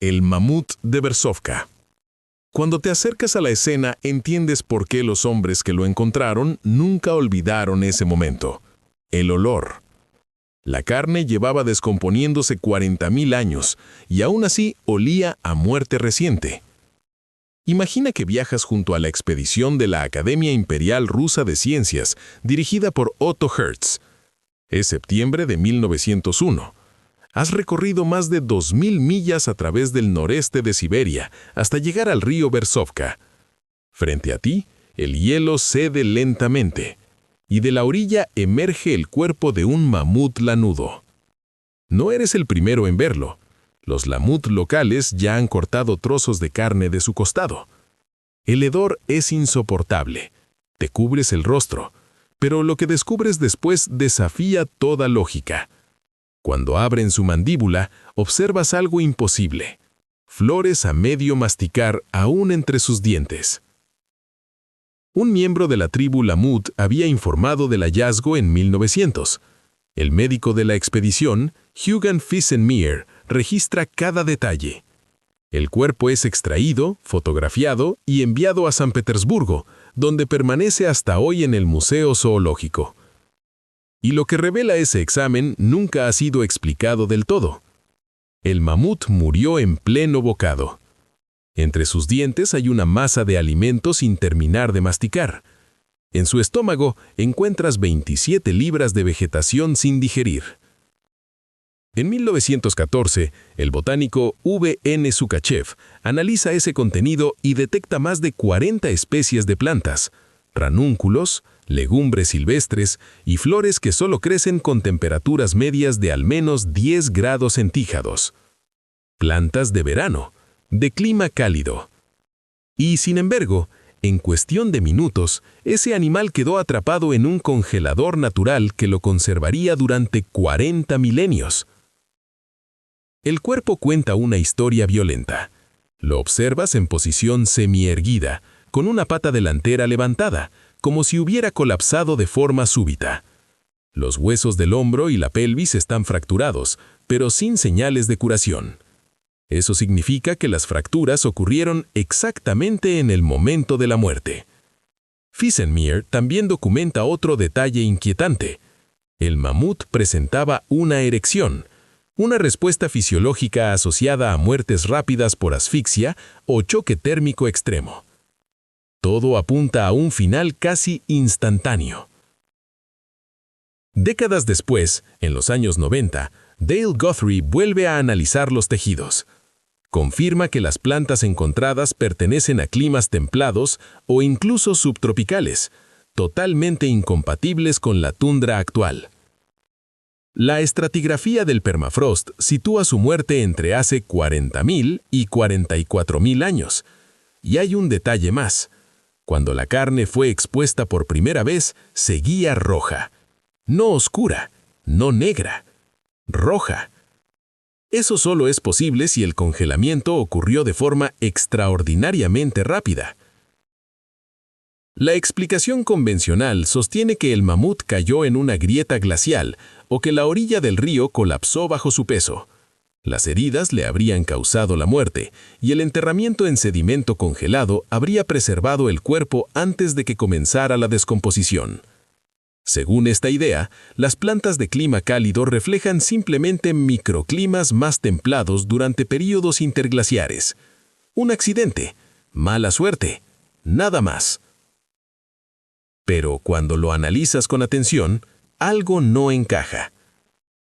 El mamut de Berzovka. Cuando te acercas a la escena, entiendes por qué los hombres que lo encontraron nunca olvidaron ese momento. El olor. La carne llevaba descomponiéndose 40.000 años y aún así olía a muerte reciente. Imagina que viajas junto a la expedición de la Academia Imperial Rusa de Ciencias, dirigida por Otto Hertz. Es septiembre de 1901. Has recorrido más de 2.000 millas a través del noreste de Siberia hasta llegar al río Berzovka. Frente a ti, el hielo cede lentamente, y de la orilla emerge el cuerpo de un mamut lanudo. No eres el primero en verlo. Los lamut locales ya han cortado trozos de carne de su costado. El hedor es insoportable. Te cubres el rostro, pero lo que descubres después desafía toda lógica. Cuando abren su mandíbula, observas algo imposible. Flores a medio masticar aún entre sus dientes. Un miembro de la tribu Lamut había informado del hallazgo en 1900. El médico de la expedición, Hugan Fissenmeer, registra cada detalle. El cuerpo es extraído, fotografiado y enviado a San Petersburgo, donde permanece hasta hoy en el Museo Zoológico. Y lo que revela ese examen nunca ha sido explicado del todo. El mamut murió en pleno bocado. Entre sus dientes hay una masa de alimento sin terminar de masticar. En su estómago encuentras 27 libras de vegetación sin digerir. En 1914, el botánico V.N. Sukachev analiza ese contenido y detecta más de 40 especies de plantas, ranúnculos, legumbres silvestres y flores que solo crecen con temperaturas medias de al menos 10 grados centígrados. Plantas de verano, de clima cálido. Y, sin embargo, en cuestión de minutos, ese animal quedó atrapado en un congelador natural que lo conservaría durante 40 milenios. El cuerpo cuenta una historia violenta. Lo observas en posición semierguida, con una pata delantera levantada, como si hubiera colapsado de forma súbita. Los huesos del hombro y la pelvis están fracturados, pero sin señales de curación. Eso significa que las fracturas ocurrieron exactamente en el momento de la muerte. Fissenmeer también documenta otro detalle inquietante. El mamut presentaba una erección, una respuesta fisiológica asociada a muertes rápidas por asfixia o choque térmico extremo. Todo apunta a un final casi instantáneo. Décadas después, en los años 90, Dale Guthrie vuelve a analizar los tejidos. Confirma que las plantas encontradas pertenecen a climas templados o incluso subtropicales, totalmente incompatibles con la tundra actual. La estratigrafía del permafrost sitúa su muerte entre hace 40.000 y 44.000 años. Y hay un detalle más. Cuando la carne fue expuesta por primera vez, seguía roja. No oscura, no negra, roja. Eso solo es posible si el congelamiento ocurrió de forma extraordinariamente rápida. La explicación convencional sostiene que el mamut cayó en una grieta glacial o que la orilla del río colapsó bajo su peso. Las heridas le habrían causado la muerte y el enterramiento en sedimento congelado habría preservado el cuerpo antes de que comenzara la descomposición. Según esta idea, las plantas de clima cálido reflejan simplemente microclimas más templados durante períodos interglaciares. Un accidente, mala suerte, nada más. Pero cuando lo analizas con atención, algo no encaja.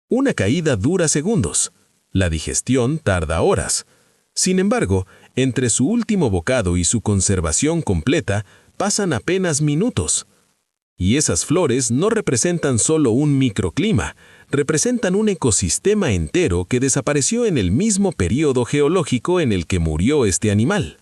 Una caída dura segundos. La digestión tarda horas. Sin embargo, entre su último bocado y su conservación completa, pasan apenas minutos. Y esas flores no representan solo un microclima, representan un ecosistema entero que desapareció en el mismo período geológico en el que murió este animal.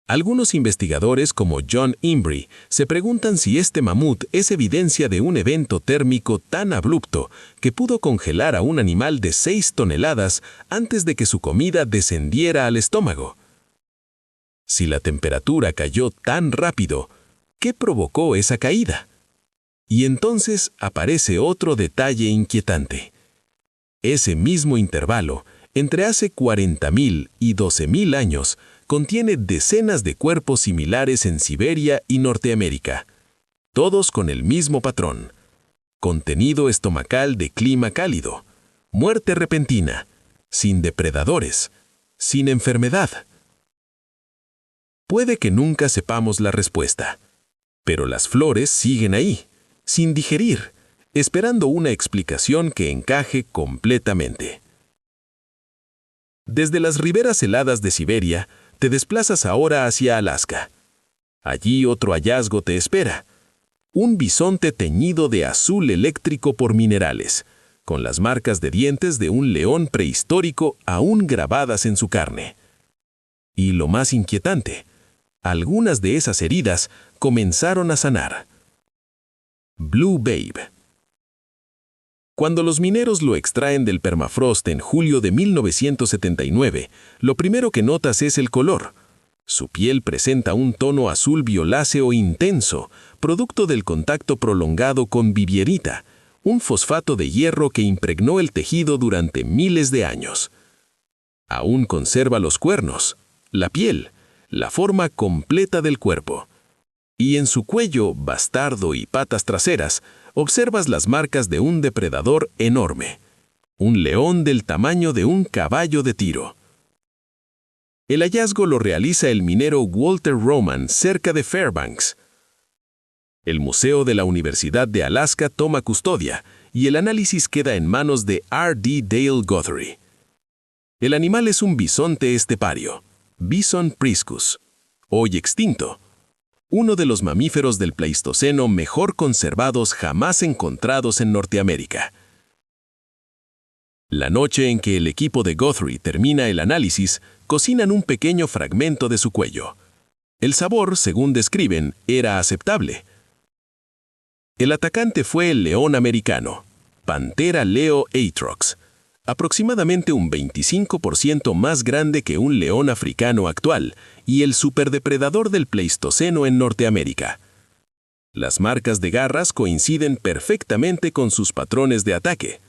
Algunos investigadores como John Imbrie se preguntan si este mamut es evidencia de un evento térmico tan abrupto que pudo congelar a un animal de 6 toneladas antes de que su comida descendiera al estómago. Si la temperatura cayó tan rápido, ¿qué provocó esa caída? Y entonces aparece otro detalle inquietante. Ese mismo intervalo, Entre hace 40.000 y 12.000 años, contiene decenas de cuerpos similares en Siberia y Norteamérica, todos con el mismo patrón. Contenido estomacal de clima cálido, muerte repentina, sin depredadores, sin enfermedad. Puede que nunca sepamos la respuesta, pero las flores siguen ahí, sin digerir, esperando una explicación que encaje completamente. Desde las riberas heladas de Siberia, te desplazas ahora hacia Alaska. Allí otro hallazgo te espera. Un bisonte teñido de azul eléctrico por minerales, con las marcas de dientes de un león prehistórico aún grabadas en su carne. Y lo más inquietante, algunas de esas heridas comenzaron a sanar. Blue Babe. Cuando los mineros lo extraen del permafrost en julio de 1979, lo primero que notas es el color. Su piel presenta un tono azul violáceo intenso, producto del contacto prolongado con vivierita, un fosfato de hierro que impregnó el tejido durante miles de años. Aún conserva los cuernos, la piel, la forma completa del cuerpo. Y en su cuello, bastardo y patas traseras, observas las marcas de un depredador enorme, un león del tamaño de un caballo de tiro. El hallazgo lo realiza el minero Walter Roman cerca de Fairbanks. El Museo de la Universidad de Alaska toma custodia y el análisis queda en manos de R.D. Dale Guthrie. El animal es un bisonte estepario, Bison priscus, hoy extinto, uno de los mamíferos del Pleistoceno mejor conservados jamás encontrados en Norteamérica. La noche en que el equipo de Guthrie termina el análisis, cocinan un pequeño fragmento de su cuello. El sabor, según describen, era aceptable. El atacante fue el león americano, Panthera leo atrox, aproximadamente un 25% más grande que un león africano actual y el superdepredador del Pleistoceno en Norteamérica. Las marcas de garras coinciden perfectamente con sus patrones de ataque.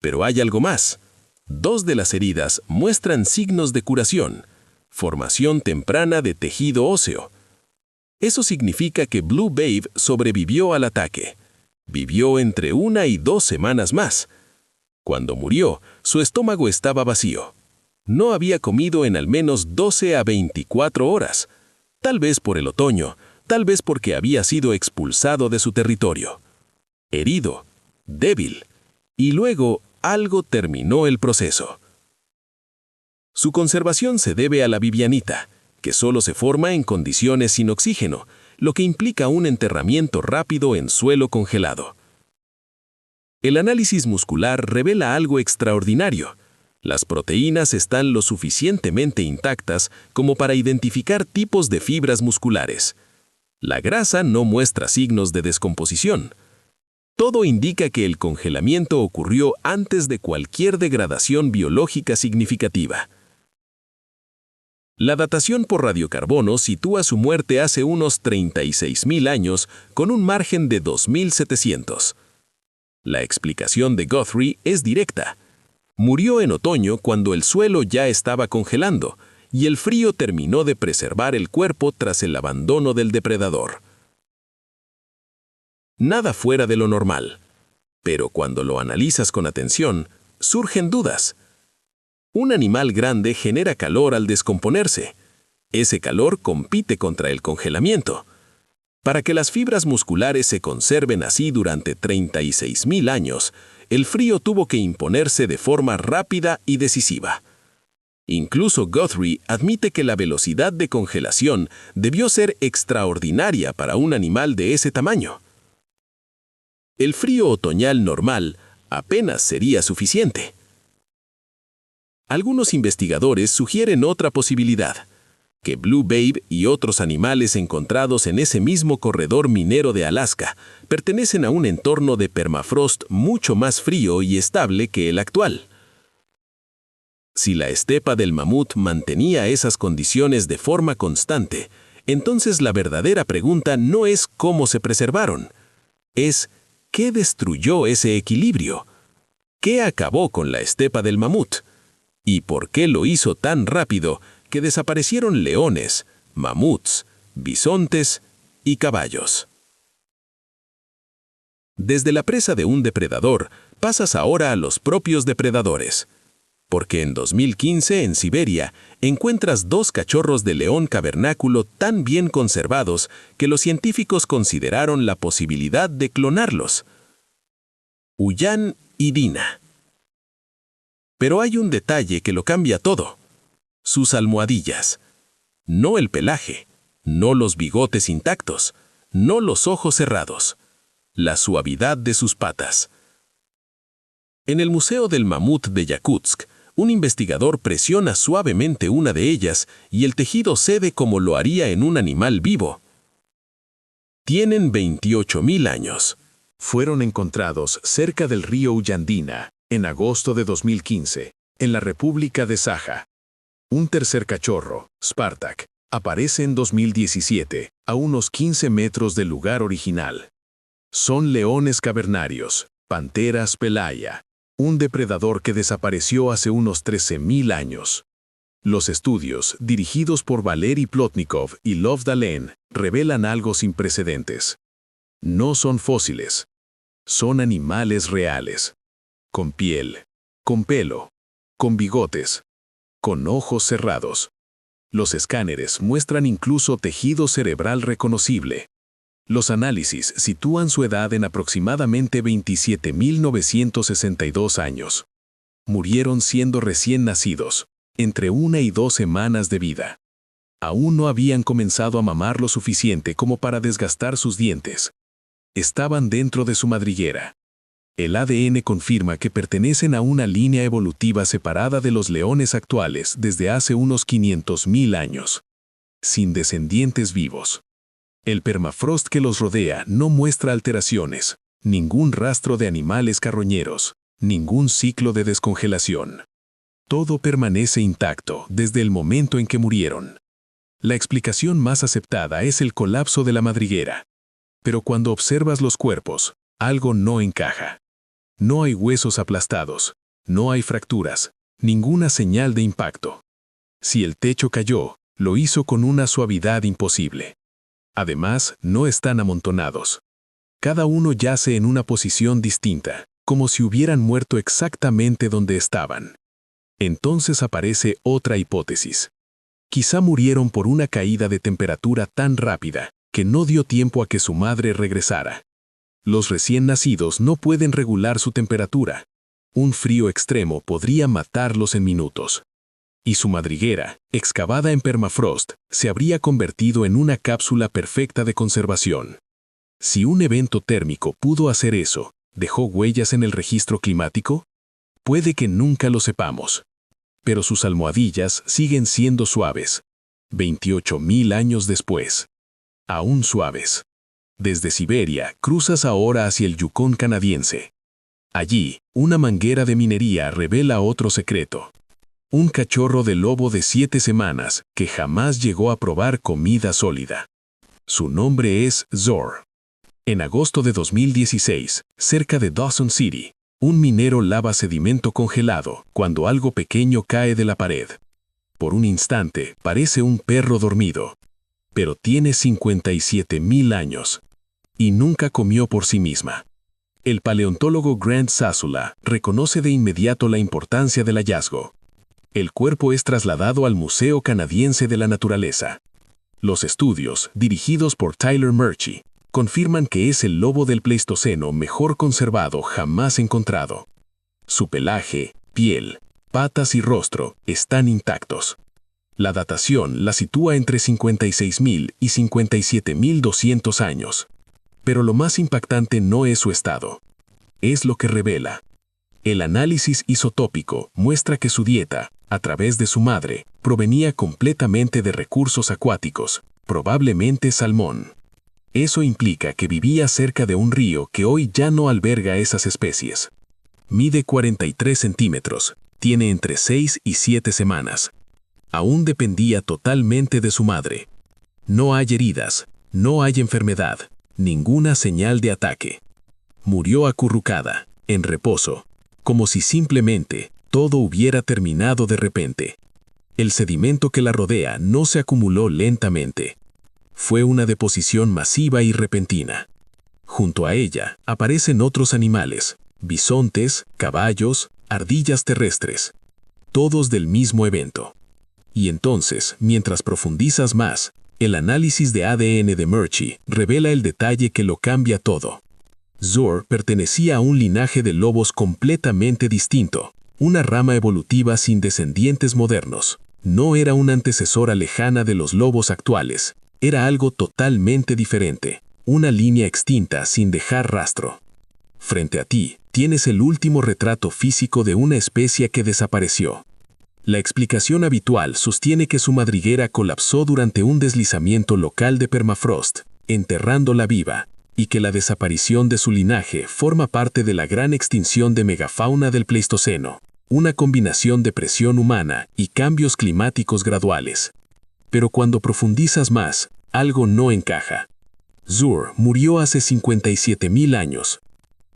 Pero hay algo más. 2 de las heridas muestran signos de curación, formación temprana de tejido óseo. Eso significa que Blue Babe sobrevivió al ataque. Vivió entre 1 y 2 semanas más. Cuando murió, su estómago estaba vacío. No había comido en al menos 12 a 24 horas. Tal vez por el otoño, tal vez porque había sido expulsado de su territorio. Herido, débil. Y luego, algo terminó el proceso. Su conservación se debe a la vivianita, que solo se forma en condiciones sin oxígeno, lo que implica un enterramiento rápido en suelo congelado. El análisis muscular revela algo extraordinario. Las proteínas están lo suficientemente intactas como para identificar tipos de fibras musculares. La grasa no muestra signos de descomposición. Todo indica que el congelamiento ocurrió antes de cualquier degradación biológica significativa. La datación por radiocarbono sitúa su muerte hace unos 36.000 años con un margen de 2.700. La explicación de Guthrie es directa. Murió en otoño cuando el suelo ya estaba congelando y el frío terminó de preservar el cuerpo tras el abandono del depredador. Nada fuera de lo normal, pero cuando lo analizas con atención, surgen dudas. Un animal grande genera calor al descomponerse. Ese calor compite contra el congelamiento. Para que las fibras musculares se conserven así durante 36.000 años, el frío tuvo que imponerse de forma rápida y decisiva. Incluso Guthrie admite que la velocidad de congelación debió ser extraordinaria para un animal de ese tamaño. El frío otoñal normal apenas sería suficiente. Algunos investigadores sugieren otra posibilidad, que Blue Babe y otros animales encontrados en ese mismo corredor minero de Alaska pertenecen a un entorno de permafrost mucho más frío y estable que el actual. Si la estepa del mamut mantenía esas condiciones de forma constante, entonces la verdadera pregunta no es cómo se preservaron, es ¿qué destruyó ese equilibrio? ¿Qué acabó con la estepa del mamut? ¿Y por qué lo hizo tan rápido que desaparecieron leones, mamuts, bisontes y caballos? Desde la presa de un depredador, pasas ahora a los propios depredadores. Porque en 2015, en Siberia, encuentras 2 cachorros de león cavernáculo tan bien conservados que los científicos consideraron la posibilidad de clonarlos. Ullán y Dina. Pero hay un detalle que lo cambia todo. Sus almohadillas. No el pelaje, no los bigotes intactos, no los ojos cerrados. La suavidad de sus patas. En el Museo del Mamut de Yakutsk, un investigador presiona suavemente una de ellas y el tejido cede como lo haría en un animal vivo. Tienen 28.000 años. Fueron encontrados cerca del río Ullandina, en agosto de 2015, en la República de Saja. Un tercer cachorro, Spartak, aparece en 2017, a unos 15 metros del lugar original. Son leones cavernarios, Panteras pelaya, un depredador que desapareció hace unos 13.000 años. Los estudios, dirigidos por Valery Plotnikov y Lov Dalen, revelan algo sin precedentes. No son fósiles. Son animales reales. Con piel, con pelo, con bigotes, con ojos cerrados. Los escáneres muestran incluso tejido cerebral reconocible. Los análisis sitúan su edad en aproximadamente 27.962 años. Murieron siendo recién nacidos, entre 1 y 2 semanas de vida. Aún no habían comenzado a mamar lo suficiente como para desgastar sus dientes. Estaban dentro de su madriguera. El ADN confirma que pertenecen a una línea evolutiva separada de los leones actuales desde hace unos 500.000 años. Sin descendientes vivos. El permafrost que los rodea no muestra alteraciones, ningún rastro de animales carroñeros, ningún ciclo de descongelación. Todo permanece intacto desde el momento en que murieron. La explicación más aceptada es el colapso de la madriguera. Pero cuando observas los cuerpos, algo no encaja. No hay huesos aplastados, no hay fracturas, ninguna señal de impacto. Si el techo cayó, lo hizo con una suavidad imposible. Además, no están amontonados. Cada uno yace en una posición distinta, como si hubieran muerto exactamente donde estaban. Entonces aparece otra hipótesis. Quizá murieron por una caída de temperatura tan rápida que no dio tiempo a que su madre regresara. Los recién nacidos no pueden regular su temperatura. Un frío extremo podría matarlos en minutos. Y su madriguera, excavada en permafrost, se habría convertido en una cápsula perfecta de conservación. Si un evento térmico pudo hacer eso, ¿dejó huellas en el registro climático? Puede que nunca lo sepamos. Pero sus almohadillas siguen siendo suaves. 28.000 años después. Aún suaves. Desde Siberia, cruzas ahora hacia el Yukón canadiense. Allí, una manguera de minería revela otro secreto. Un cachorro de lobo de 7 semanas que jamás llegó a probar comida sólida. Su nombre es Zor. En agosto de 2016, cerca de Dawson City, un minero lava sedimento congelado cuando algo pequeño cae de la pared. Por un instante, parece un perro dormido. Pero tiene 57.000 años. Y nunca comió por sí misma. El paleontólogo Grant Sasula reconoce de inmediato la importancia del hallazgo. El cuerpo es trasladado al Museo Canadiense de la Naturaleza. Los estudios, dirigidos por Tyler Murchie, confirman que es el lobo del Pleistoceno mejor conservado jamás encontrado. Su pelaje, piel, patas y rostro están intactos. La datación la sitúa entre 56.000 y 57.200 años. Pero lo más impactante no es su estado. Es lo que revela. El análisis isotópico muestra que su dieta, a través de su madre, provenía completamente de recursos acuáticos, probablemente salmón. Eso implica que vivía cerca de un río que hoy ya no alberga esas especies. Mide 43 centímetros, tiene entre 6 y 7 semanas. Aún dependía totalmente de su madre. No hay heridas, no hay enfermedad, ninguna señal de ataque. Murió acurrucada, en reposo, como si simplemente todo hubiera terminado de repente. El sedimento que la rodea no se acumuló lentamente. Fue una deposición masiva y repentina. Junto a ella aparecen otros animales, bisontes, caballos, ardillas terrestres, todos del mismo evento. Y entonces, mientras profundizas más, el análisis de ADN de Murchie revela el detalle que lo cambia todo. Zohr pertenecía a un linaje de lobos completamente distinto, una rama evolutiva sin descendientes modernos. No era una antecesora lejana de los lobos actuales, era algo totalmente diferente, una línea extinta sin dejar rastro. Frente a ti, tienes el último retrato físico de una especie que desapareció. La explicación habitual sostiene que su madriguera colapsó durante un deslizamiento local de permafrost, enterrándola viva, y que la desaparición de su linaje forma parte de la gran extinción de megafauna del Pleistoceno, una combinación de presión humana y cambios climáticos graduales. Pero cuando profundizas más, algo no encaja. Zohr murió hace 57.000 años.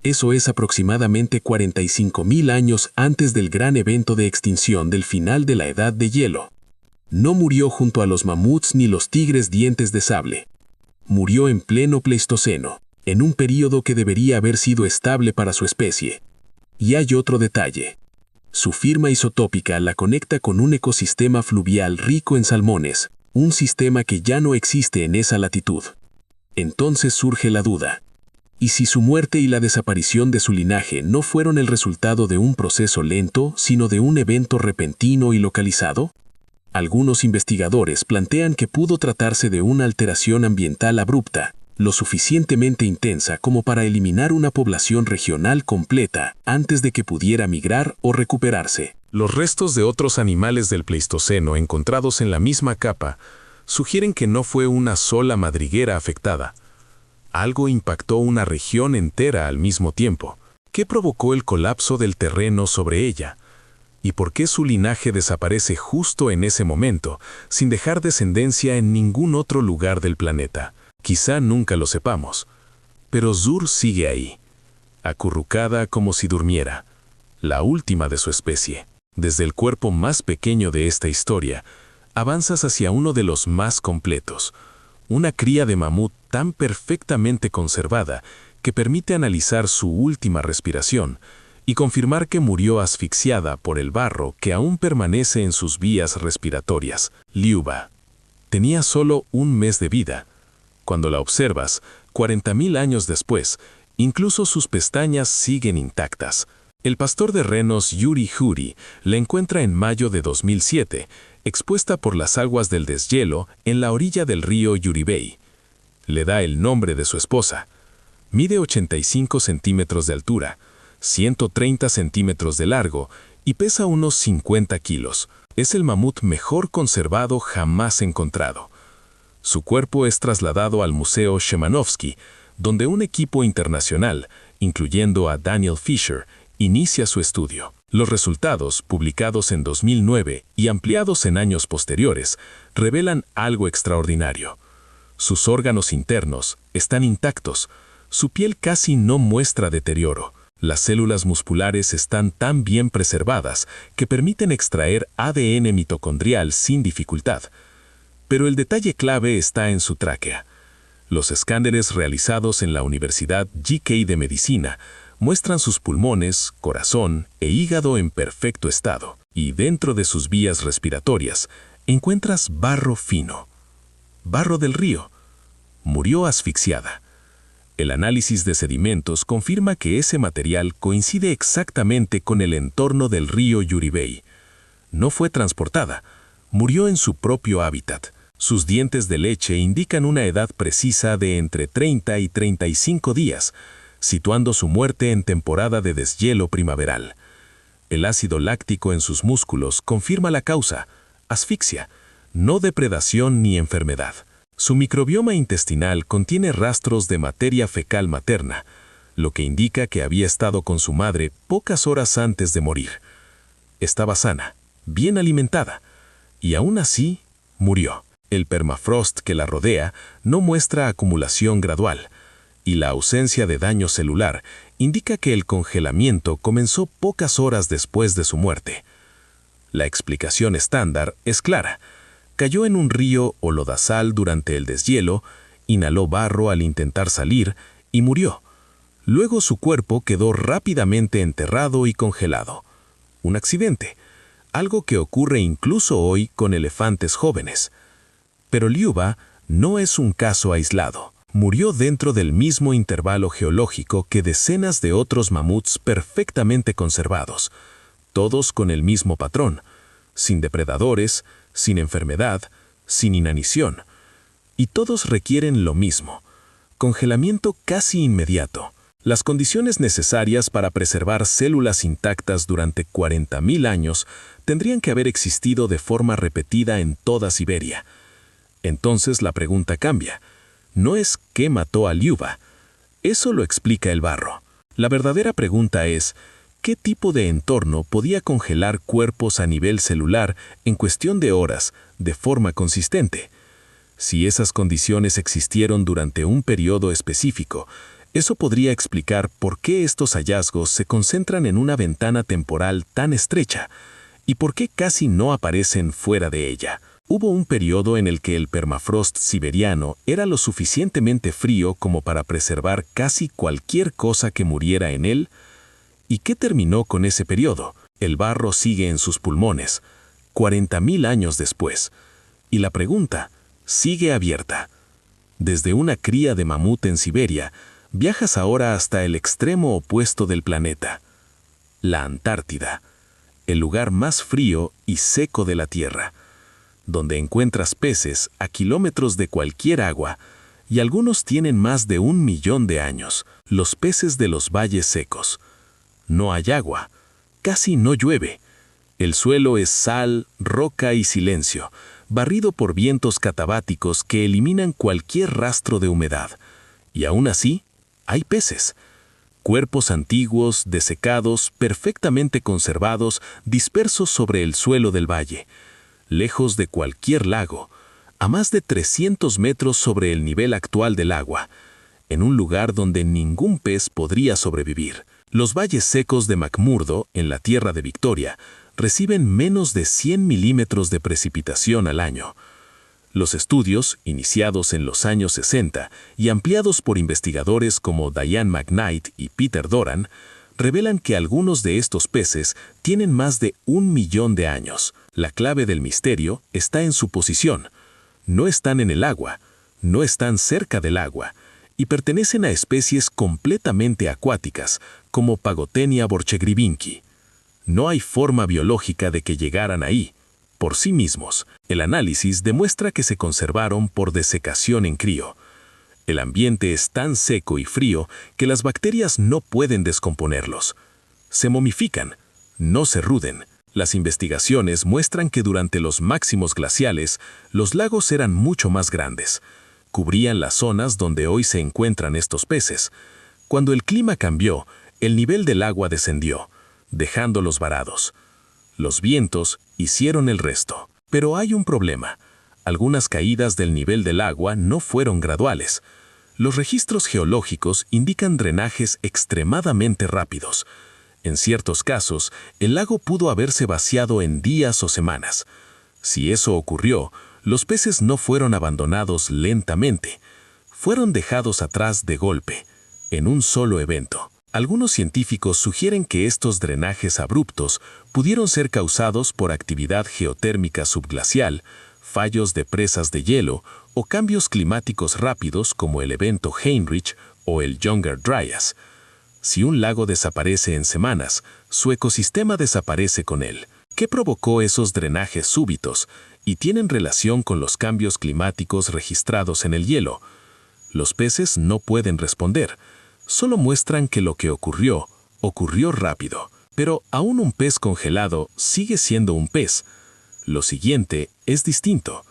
Eso es aproximadamente 45.000 años antes del gran evento de extinción del final de la Edad de Hielo. No murió junto a los mamuts ni los tigres dientes de sable. Murió en pleno Pleistoceno, en un período que debería haber sido estable para su especie. Y hay otro detalle. Su firma isotópica la conecta con un ecosistema fluvial rico en salmones, un sistema que ya no existe en esa latitud. Entonces surge la duda. ¿Y si su muerte y la desaparición de su linaje no fueron el resultado de un proceso lento, sino de un evento repentino y localizado? Algunos investigadores plantean que pudo tratarse de una alteración ambiental abrupta, lo suficientemente intensa como para eliminar una población regional completa antes de que pudiera migrar o recuperarse. Los restos de otros animales del Pleistoceno encontrados en la misma capa sugieren que no fue una sola madriguera afectada. Algo impactó una región entera al mismo tiempo. ¿Qué provocó el colapso del terreno sobre ella? ¿Y por qué su linaje desaparece justo en ese momento, sin dejar descendencia en ningún otro lugar del planeta? Quizá nunca lo sepamos. Pero Zohr sigue ahí, acurrucada como si durmiera, la última de su especie. Desde el cuerpo más pequeño de esta historia, avanzas hacia uno de los más completos, una cría de mamut tan perfectamente conservada que permite analizar su última respiración y confirmar que murió asfixiada por el barro que aún permanece en sus vías respiratorias. Liuba tenía solo un mes de vida. Cuando la observas, 40.000 años después, incluso sus pestañas siguen intactas. El pastor de renos Yuri Huri la encuentra en mayo de 2007, expuesta por las aguas del deshielo en la orilla del río Yuribey. Le da el nombre de su esposa. Mide 85 centímetros de altura, 130 centímetros de largo y pesa unos 50 kilos. Es el mamut mejor conservado jamás encontrado. Su cuerpo es trasladado al Museo Shemanovsky, donde un equipo internacional, incluyendo a Daniel Fisher, inicia su estudio. Los resultados, publicados en 2009 y ampliados en años posteriores, revelan algo extraordinario. Sus órganos internos están intactos, su piel casi no muestra deterioro. Las células musculares están tan bien preservadas que permiten extraer ADN mitocondrial sin dificultad. Pero el detalle clave está en su tráquea. Los escáneres realizados en la Universidad GK de Medicina muestran sus pulmones, corazón e hígado en perfecto estado, y dentro de sus vías respiratorias encuentras barro fino. Barro del río. Murió asfixiada. El análisis de sedimentos confirma que ese material coincide exactamente con el entorno del río Yuribey. No fue transportada, murió en su propio hábitat. Sus dientes de leche indican una edad precisa de entre 30 y 35 días, situando su muerte en temporada de deshielo primaveral. El ácido láctico en sus músculos confirma la causa, asfixia, no depredación ni enfermedad. Su microbioma intestinal contiene rastros de materia fecal materna, lo que indica que había estado con su madre pocas horas antes de morir. Estaba sana, bien alimentada, y aún así murió. El permafrost que la rodea no muestra acumulación gradual, y la ausencia de daño celular indica que el congelamiento comenzó pocas horas después de su muerte. La explicación estándar es clara. Cayó en un río o lodazal durante el deshielo, inhaló barro al intentar salir y murió. Luego su cuerpo quedó rápidamente enterrado y congelado. Un accidente, algo que ocurre incluso hoy con elefantes jóvenes. Pero Liuba no es un caso aislado. Murió dentro del mismo intervalo geológico que decenas de otros mamuts perfectamente conservados, todos con el mismo patrón, sin depredadores, sin enfermedad, sin inanición. Y todos requieren lo mismo, congelamiento casi inmediato. Las condiciones necesarias para preservar células intactas durante 40.000 años tendrían que haber existido de forma repetida en toda Siberia. Entonces la pregunta cambia. No es qué mató a Liuba. Eso lo explica el barro. La verdadera pregunta es, ¿qué tipo de entorno podía congelar cuerpos a nivel celular en cuestión de horas, de forma consistente? Si esas condiciones existieron durante un periodo específico, eso podría explicar por qué estos hallazgos se concentran en una ventana temporal tan estrecha y por qué casi no aparecen fuera de ella. Hubo un periodo en el que el permafrost siberiano era lo suficientemente frío como para preservar casi cualquier cosa que muriera en él. ¿Y qué terminó con ese periodo? El barro sigue en sus pulmones, 40.000 años después. Y la pregunta sigue abierta. Desde una cría de mamut en Siberia, viajas ahora hasta el extremo opuesto del planeta, la Antártida, el lugar más frío y seco de la Tierra, donde encuentras peces a kilómetros de cualquier agua, y algunos tienen más de 1 millón de años, los peces de los valles secos. No hay agua, casi no llueve. El suelo es sal, roca y silencio, barrido por vientos catabáticos que eliminan cualquier rastro de humedad. Y aún así, hay peces. Cuerpos antiguos, desecados, perfectamente conservados, dispersos sobre el suelo del valle, lejos de cualquier lago, a más de 300 metros sobre el nivel actual del agua, en un lugar donde ningún pez podría sobrevivir. Los valles secos de McMurdo, en la Tierra de Victoria, reciben menos de 100 milímetros de precipitación al año. Los estudios, iniciados en los años 60 y ampliados por investigadores como Diane McKnight y Peter Doran, revelan que algunos de estos peces tienen más de 1 millón de años. La clave del misterio está en su posición. No están en el agua, no están cerca del agua, y pertenecen a especies completamente acuáticas, como Pagotenia borchegrivinki. No hay forma biológica de que llegaran ahí. Por sí mismos, el análisis demuestra que se conservaron por desecación en crío. El ambiente es tan seco y frío que las bacterias no pueden descomponerlos. Se momifican, no se ruden. Las investigaciones muestran que durante los máximos glaciales, los lagos eran mucho más grandes. Cubrían las zonas donde hoy se encuentran estos peces. Cuando el clima cambió, el nivel del agua descendió, dejándolos varados. Los vientos hicieron el resto. Pero hay un problema. Algunas caídas del nivel del agua no fueron graduales. Los registros geológicos indican drenajes extremadamente rápidos. En ciertos casos, el lago pudo haberse vaciado en días o semanas. Si eso ocurrió, los peces no fueron abandonados lentamente. Fueron dejados atrás de golpe, en un solo evento. Algunos científicos sugieren que estos drenajes abruptos pudieron ser causados por actividad geotérmica subglacial, fallos de presas de hielo o cambios climáticos rápidos como el evento Heinrich o el Younger Dryas. Si un lago desaparece en semanas, su ecosistema desaparece con él. ¿Qué provocó esos drenajes súbitos y tienen relación con los cambios climáticos registrados en el hielo? Los peces no pueden responder. Solo muestran que lo que ocurrió rápido. Pero aún un pez congelado sigue siendo un pez. Lo siguiente es distinto.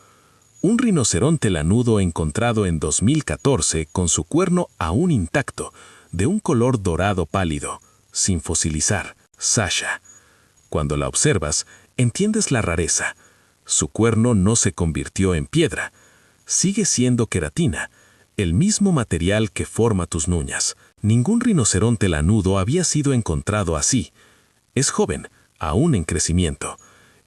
Un rinoceronte lanudo encontrado en 2014 con su cuerno aún intacto, de un color dorado pálido, sin fosilizar, Sasha. Cuando la observas, entiendes la rareza. Su cuerno no se convirtió en piedra. Sigue siendo queratina. El mismo material que forma tus nuñas. Ningún rinoceronte lanudo había sido encontrado así. Es joven, aún en crecimiento,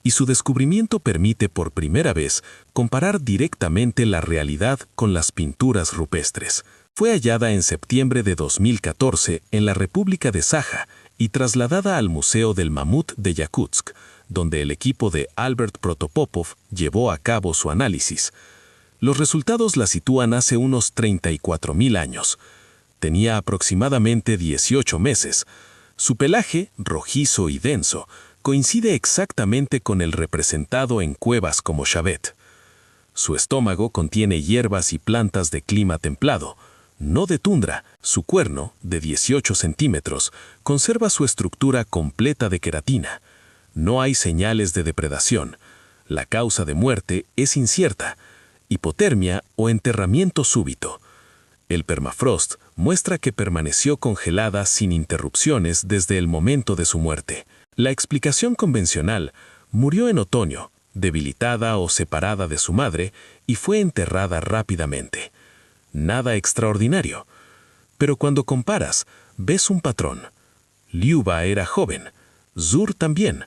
y su descubrimiento permite por primera vez comparar directamente la realidad con las pinturas rupestres. Fue hallada en septiembre de 2014 en la República de Saja y trasladada al Museo del Mamut de Yakutsk, donde el equipo de Albert Protopopov llevó a cabo su análisis. Los resultados la sitúan hace unos 34.000 años. Tenía aproximadamente 18 meses. Su pelaje, rojizo y denso, coincide exactamente con el representado en cuevas como Chauvet. Su estómago contiene hierbas y plantas de clima templado, no de tundra. Su cuerno, de 18 centímetros, conserva su estructura completa de queratina. No hay señales de depredación. La causa de muerte es incierta. Hipotermia o enterramiento súbito. El permafrost muestra que permaneció congelada sin interrupciones desde el momento de su muerte. La explicación convencional: murió en otoño, debilitada o separada de su madre, y fue enterrada rápidamente. Nada extraordinario. Pero cuando comparas, ves un patrón. Liuba era joven, Zur también,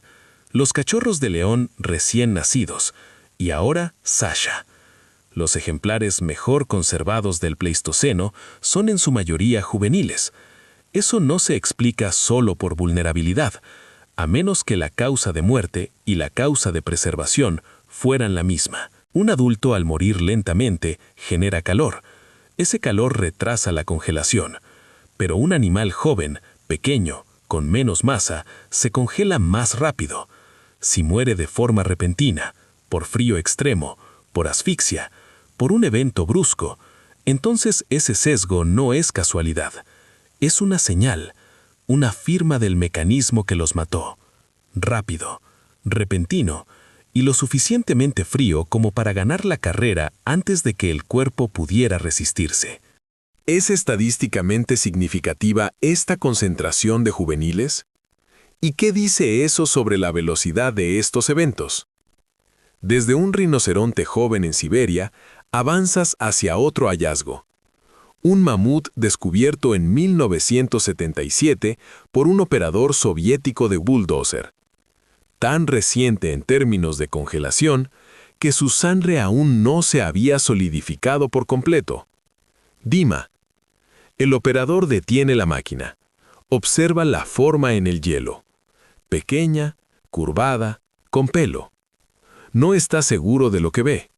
los cachorros de león recién nacidos, y ahora Sasha. Los ejemplares mejor conservados del Pleistoceno son en su mayoría juveniles. Eso no se explica solo por vulnerabilidad, a menos que la causa de muerte y la causa de preservación fueran la misma. Un adulto al morir lentamente genera calor. Ese calor retrasa la congelación. Pero un animal joven, pequeño, con menos masa, se congela más rápido. Si muere de forma repentina, por frío extremo, por asfixia, por un evento brusco, entonces ese sesgo no es casualidad. Es una señal, una firma del mecanismo que los mató. Rápido, repentino y lo suficientemente frío como para ganar la carrera antes de que el cuerpo pudiera resistirse. ¿Es estadísticamente significativa esta concentración de juveniles? ¿Y qué dice eso sobre la velocidad de estos eventos? Desde un rinoceronte joven en Siberia, avanzas hacia otro hallazgo. Un mamut descubierto en 1977 por un operador soviético de bulldozer. Tan reciente en términos de congelación que su sangre aún no se había solidificado por completo. Dima. El operador detiene la máquina. Observa la forma en el hielo. Pequeña, curvada, con pelo. No está seguro de lo que ve.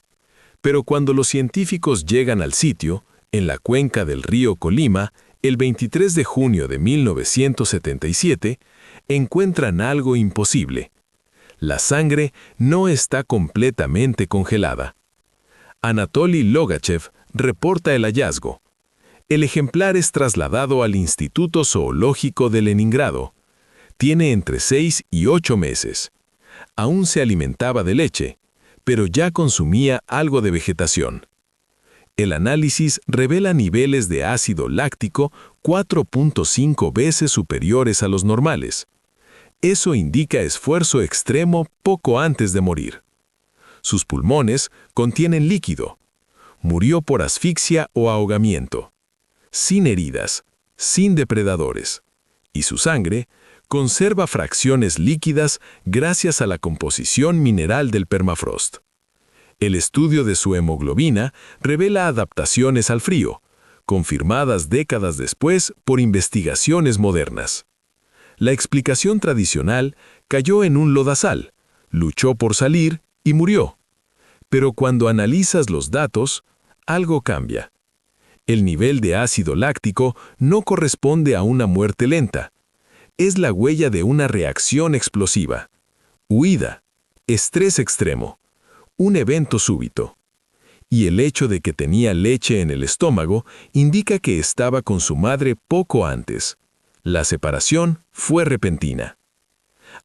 Pero cuando los científicos llegan al sitio, en la cuenca del río Colima, el 23 de junio de 1977, encuentran algo imposible. La sangre no está completamente congelada. Anatoly Logachev reporta el hallazgo. El ejemplar es trasladado al Instituto Zoológico de Leningrado. Tiene entre 6 y 8 meses. Aún se alimentaba de leche, pero ya consumía algo de vegetación. El análisis revela niveles de ácido láctico 4.5 veces superiores a los normales. Eso indica esfuerzo extremo poco antes de morir. Sus pulmones contienen líquido. Murió por asfixia o ahogamiento. Sin heridas, sin depredadores. Y su sangre conserva fracciones líquidas gracias a la composición mineral del permafrost. El estudio de su hemoglobina revela adaptaciones al frío, confirmadas décadas después por investigaciones modernas. La explicación tradicional cayó en un lodazal, luchó por salir y murió. Pero cuando analizas los datos, algo cambia. El nivel de ácido láctico no corresponde a una muerte lenta. Es la huella de una reacción explosiva. Huida, estrés extremo, un evento súbito. Y el hecho de que tenía leche en el estómago indica que estaba con su madre poco antes. La separación fue repentina.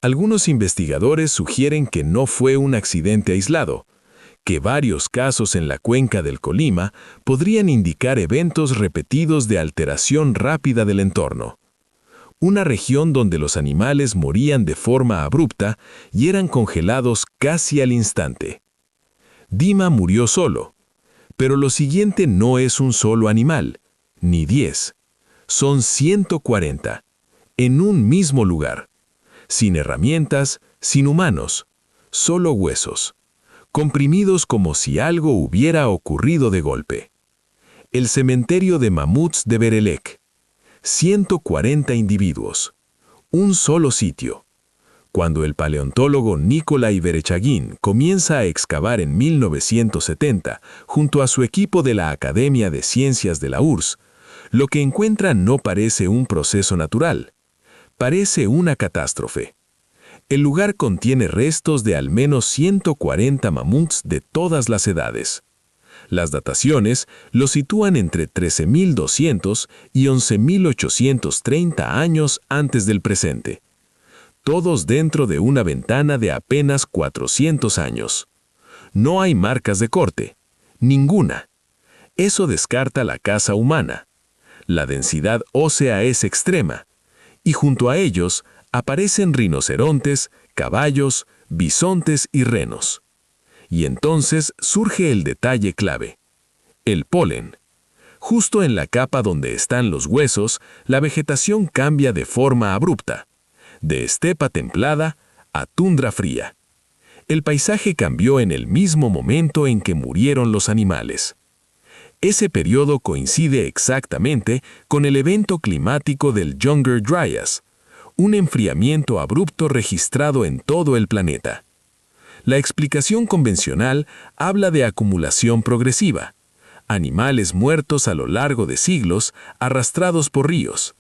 Algunos investigadores sugieren que no fue un accidente aislado, que varios casos en la cuenca del Colima podrían indicar eventos repetidos de alteración rápida del entorno. Una región donde los animales morían de forma abrupta y eran congelados casi al instante. Dima murió solo, Pero lo siguiente no es un solo animal, ni 10. Son 140, en un mismo lugar, sin herramientas, sin humanos, solo huesos, comprimidos como si algo hubiera ocurrido de golpe. El cementerio de mamuts de Berelek. 140 individuos. Un solo sitio. Cuando el paleontólogo Nikolai Vereshchagin comienza a excavar en 1970 junto a su equipo de la Academia de Ciencias de la URSS, lo que encuentra no parece un proceso natural. Parece una catástrofe. El lugar contiene restos de al menos 140 mamuts de todas las edades. Las dataciones lo sitúan entre 13.200 y 11.830 años antes del presente. Todos dentro de una ventana de apenas 400 años. No hay marcas de corte. Ninguna. Eso descarta la caza humana. La densidad ósea es extrema. Y junto a ellos aparecen rinocerontes, caballos, bisontes y renos. Y entonces surge el detalle clave. El polen. Justo en la capa donde están los huesos, la vegetación cambia de forma abrupta. De estepa templada a tundra fría. El paisaje cambió en el mismo momento en que murieron los animales. Ese periodo coincide exactamente con el evento climático del Younger Dryas, un enfriamiento abrupto registrado en todo el planeta. La explicación convencional habla de acumulación progresiva, animales muertos a lo largo de siglos arrastrados por ríos.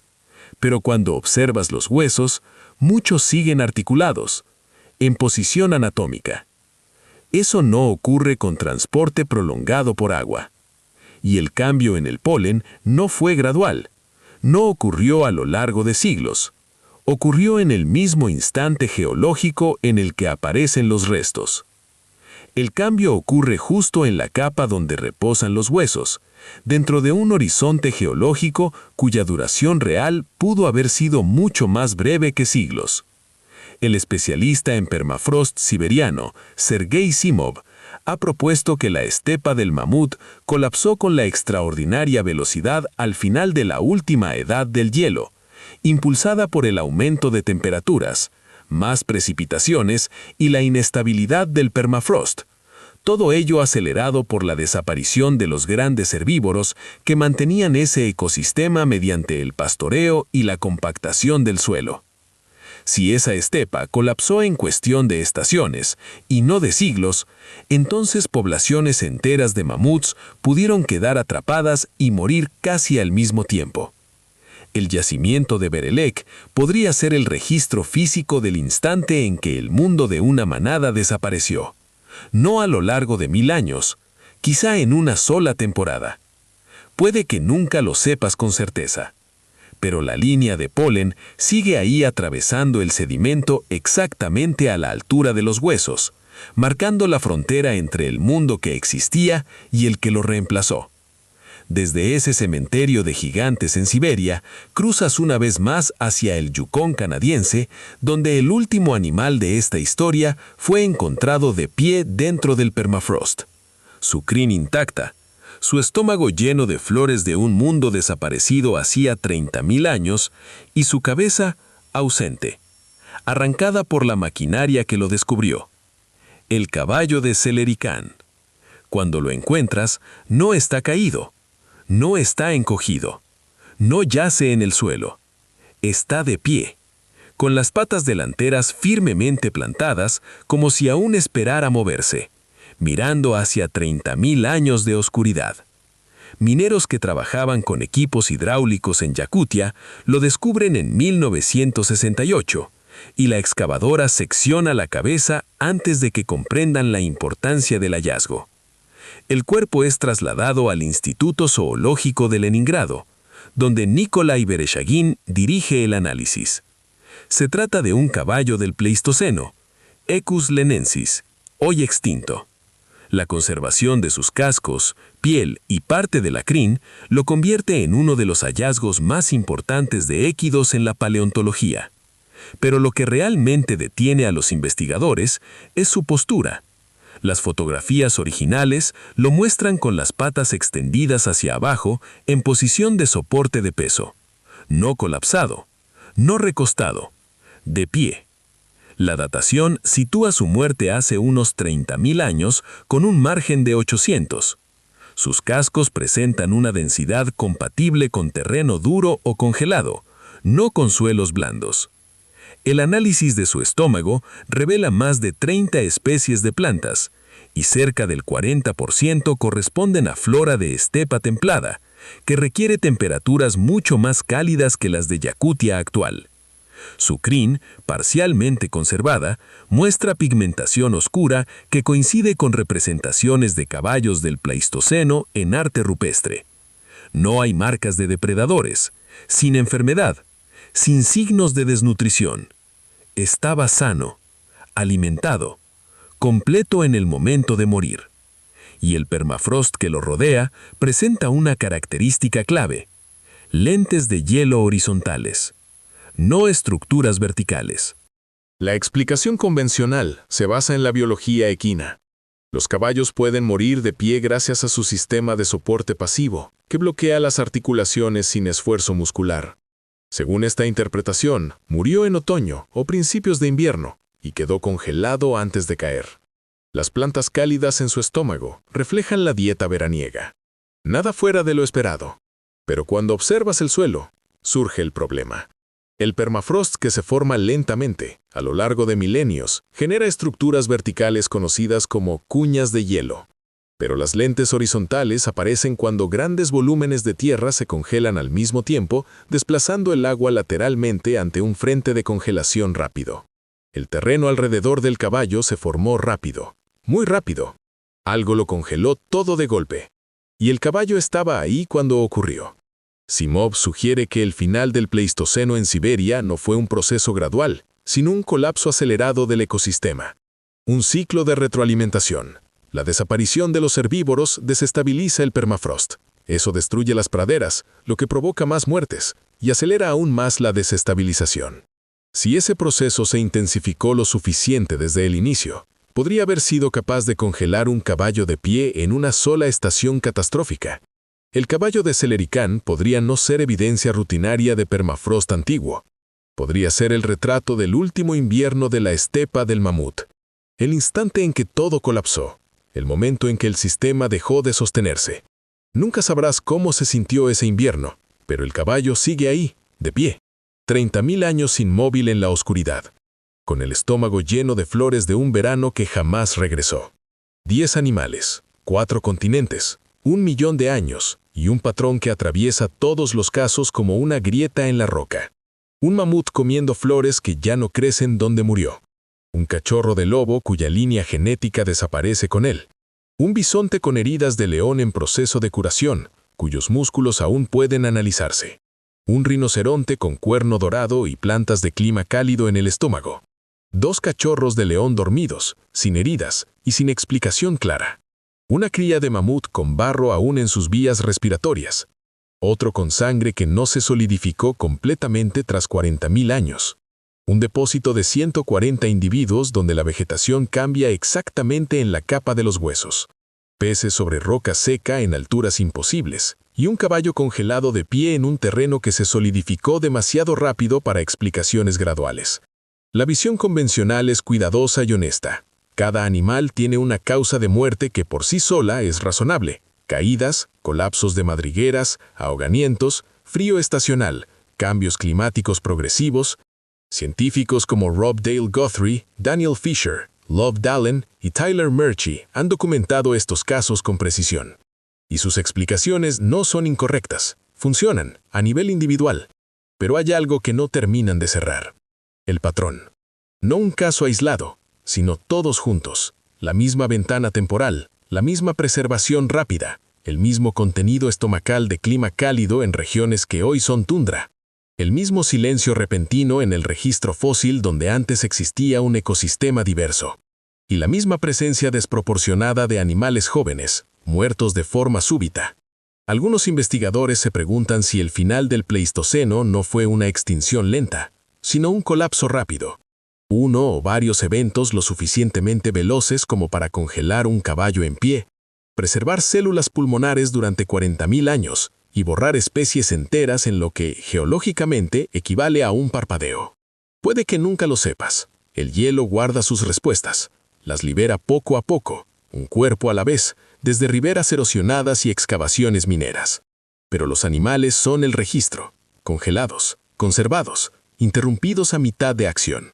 Pero cuando observas los huesos, muchos siguen articulados, en posición anatómica. Eso no ocurre con transporte prolongado por agua. Y el cambio en el polen no fue gradual, no ocurrió a lo largo de siglos. Ocurrió en el mismo instante geológico en el que aparecen los restos. El cambio ocurre justo en la capa donde reposan los huesos, dentro de un horizonte geológico cuya duración real pudo haber sido mucho más breve que siglos. El especialista en permafrost siberiano, Sergei Simov, ha propuesto que la estepa del mamut colapsó con la extraordinaria velocidad al final de la última edad del hielo, impulsada por el aumento de temperaturas, más precipitaciones y la inestabilidad del permafrost. Todo ello acelerado por la desaparición de los grandes herbívoros que mantenían ese ecosistema mediante el pastoreo y la compactación del suelo. Si esa estepa colapsó en cuestión de estaciones, y no de siglos, entonces poblaciones enteras de mamuts pudieron quedar atrapadas y morir casi al mismo tiempo. El yacimiento de Berelek podría ser el registro físico del instante en que el mundo de una manada desapareció. No a lo largo de 1000 años, quizá en una sola temporada. Puede que nunca lo sepas con certeza. Pero la línea de polen sigue ahí atravesando el sedimento exactamente a la altura de los huesos, marcando la frontera entre el mundo que existía y el que lo reemplazó. Desde ese cementerio de gigantes en Siberia, cruzas una vez más hacia el Yukón canadiense, donde el último animal de esta historia fue encontrado de pie dentro del permafrost. Su crin intacta, su estómago lleno de flores de un mundo desaparecido hacía 30.000 años y su cabeza ausente, arrancada por la maquinaria que lo descubrió. El caballo de Celericán. Cuando lo encuentras, no está caído. No está encogido, no yace en el suelo, está de pie, con las patas delanteras firmemente plantadas como si aún esperara moverse, mirando hacia 30.000 años de oscuridad. Mineros que trabajaban con equipos hidráulicos en Yakutia lo descubren en 1968 y la excavadora secciona la cabeza antes de que comprendan la importancia del hallazgo. El cuerpo es trasladado al Instituto Zoológico de Leningrado, donde Nikolai Vereshchagin dirige el análisis. Se trata de un caballo del Pleistoceno, Equus lenensis, hoy extinto. La conservación de sus cascos, piel y parte de la crin lo convierte en uno de los hallazgos más importantes de équidos en la paleontología. Pero lo que realmente detiene a los investigadores es su postura. Las fotografías originales lo muestran con las patas extendidas hacia abajo en posición de soporte de peso. No colapsado, no recostado, de pie. La datación sitúa su muerte hace unos 30.000 años con un margen de 800. Sus cascos presentan una densidad compatible con terreno duro o congelado, no con suelos blandos. El análisis de su estómago revela más de 30 especies de plantas, y cerca del 40% corresponden a flora de estepa templada, que requiere temperaturas mucho más cálidas que las de Yakutia actual. Su crin, parcialmente conservada, muestra pigmentación oscura que coincide con representaciones de caballos del Pleistoceno en arte rupestre. No hay marcas de depredadores, sin enfermedad, sin signos de desnutrición. Estaba sano, alimentado, completo en el momento de morir. Y el permafrost que lo rodea presenta una característica clave: lentes de hielo horizontales, no estructuras verticales. La explicación convencional se basa en la biología equina. Los caballos pueden morir de pie gracias a su sistema de soporte pasivo, que bloquea las articulaciones sin esfuerzo muscular. Según esta interpretación, murió en otoño o principios de invierno y quedó congelado antes de caer. Las plantas cálidas en su estómago reflejan la dieta veraniega. Nada fuera de lo esperado. Pero cuando observas el suelo, surge el problema. El permafrost, que se forma lentamente, a lo largo de milenios, genera estructuras verticales conocidas como cuñas de hielo. Pero las lentes horizontales aparecen cuando grandes volúmenes de tierra se congelan al mismo tiempo, desplazando el agua lateralmente ante un frente de congelación rápido. El terreno alrededor del caballo se formó rápido, muy rápido. Algo lo congeló todo de golpe. Y el caballo estaba ahí cuando ocurrió. Simov sugiere que el final del Pleistoceno en Siberia no fue un proceso gradual, sino un colapso acelerado del ecosistema. Un ciclo de retroalimentación. La desaparición de los herbívoros desestabiliza el permafrost. Eso destruye las praderas, lo que provoca más muertes, y acelera aún más la desestabilización. Si ese proceso se intensificó lo suficiente desde el inicio, podría haber sido capaz de congelar un caballo de pie en una sola estación catastrófica. El caballo de Celericán podría no ser evidencia rutinaria de permafrost antiguo. Podría ser el retrato del último invierno de la estepa del mamut. El instante en que todo colapsó. El momento en que el sistema dejó de sostenerse. Nunca sabrás cómo se sintió ese invierno, pero el caballo sigue ahí, de pie. 30.000 años inmóvil en la oscuridad. Con el estómago lleno de flores de un verano que jamás regresó. 10 animales, 4 continentes, 1 millón de años, y un patrón que atraviesa todos los casos como una grieta en la roca. Un mamut comiendo flores que ya no crecen donde murió. Un cachorro de lobo cuya línea genética desaparece con él. Un bisonte con heridas de león en proceso de curación, cuyos músculos aún pueden analizarse. Un rinoceronte con cuerno dorado y plantas de clima cálido en el estómago. 2 cachorros de león dormidos, sin heridas y sin explicación clara. Una cría de mamut con barro aún en sus vías respiratorias. Otro con sangre que no se solidificó completamente tras 40.000 años. Un depósito de 140 individuos donde la vegetación cambia exactamente en la capa de los huesos. Peces sobre roca seca en alturas imposibles. Y un caballo congelado de pie en un terreno que se solidificó demasiado rápido para explicaciones graduales. La visión convencional es cuidadosa y honesta. Cada animal tiene una causa de muerte que por sí sola es razonable. Caídas, colapsos de madrigueras, ahogamientos, frío estacional, cambios climáticos progresivos. Científicos como Rob Dale Guthrie, Daniel Fisher, Love Dahlen y Tyler Murchie han documentado estos casos con precisión. Y sus explicaciones no son incorrectas, funcionan a nivel individual. Pero hay algo que no terminan de cerrar. El patrón. No un caso aislado, sino todos juntos. La misma ventana temporal, la misma preservación rápida, el mismo contenido estomacal de clima cálido en regiones que hoy son tundra. El mismo silencio repentino en el registro fósil donde antes existía un ecosistema diverso. Y la misma presencia desproporcionada de animales jóvenes, muertos de forma súbita. Algunos investigadores se preguntan si el final del Pleistoceno no fue una extinción lenta, sino un colapso rápido. Uno o varios eventos lo suficientemente veloces como para congelar un caballo en pie, preservar células pulmonares durante 40.000 años y borrar especies enteras en lo que, geológicamente, equivale a un parpadeo. Puede que nunca lo sepas. El hielo guarda sus respuestas. Las libera poco a poco, un cuerpo a la vez, desde riberas erosionadas y excavaciones mineras. Pero los animales son el registro, congelados, conservados, interrumpidos a mitad de acción.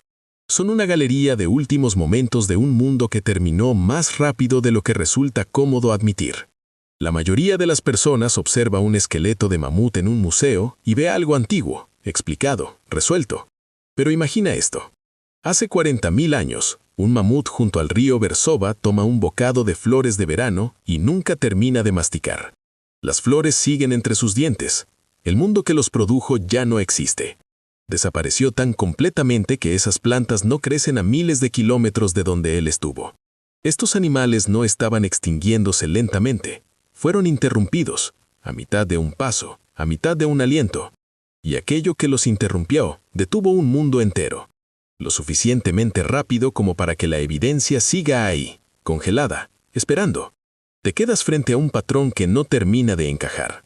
Son una galería de últimos momentos de un mundo que terminó más rápido de lo que resulta cómodo admitir. La mayoría de las personas observa un esqueleto de mamut en un museo y ve algo antiguo, explicado, resuelto. Pero imagina esto. Hace 40.000 años, un mamut junto al río Versova toma un bocado de flores de verano y nunca termina de masticar. Las flores siguen entre sus dientes. El mundo que los produjo ya no existe. Desapareció tan completamente que esas plantas no crecen a miles de kilómetros de donde él estuvo. Estos animales no estaban extinguiéndose lentamente. Fueron interrumpidos, a mitad de un paso, a mitad de un aliento. Y aquello que los interrumpió detuvo un mundo entero. Lo suficientemente rápido como para que la evidencia siga ahí, congelada, esperando. Te quedas frente a un patrón que no termina de encajar.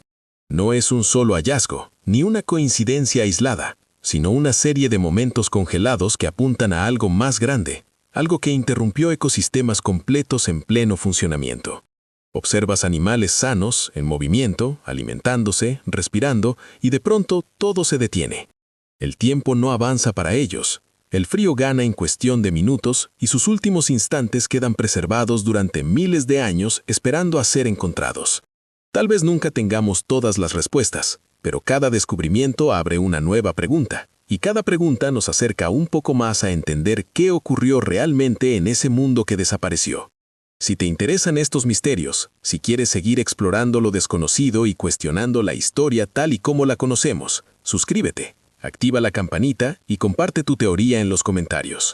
No es un solo hallazgo, ni una coincidencia aislada, sino una serie de momentos congelados que apuntan a algo más grande, algo que interrumpió ecosistemas completos en pleno funcionamiento. Observas animales sanos, en movimiento, alimentándose, respirando, y de pronto todo se detiene. El tiempo no avanza para ellos. El frío gana en cuestión de minutos y sus últimos instantes quedan preservados durante miles de años esperando a ser encontrados. Tal vez nunca tengamos todas las respuestas, pero cada descubrimiento abre una nueva pregunta, y cada pregunta nos acerca un poco más a entender qué ocurrió realmente en ese mundo que desapareció. Si te interesan estos misterios, si quieres seguir explorando lo desconocido y cuestionando la historia tal y como la conocemos, suscríbete, activa la campanita y comparte tu teoría en los comentarios.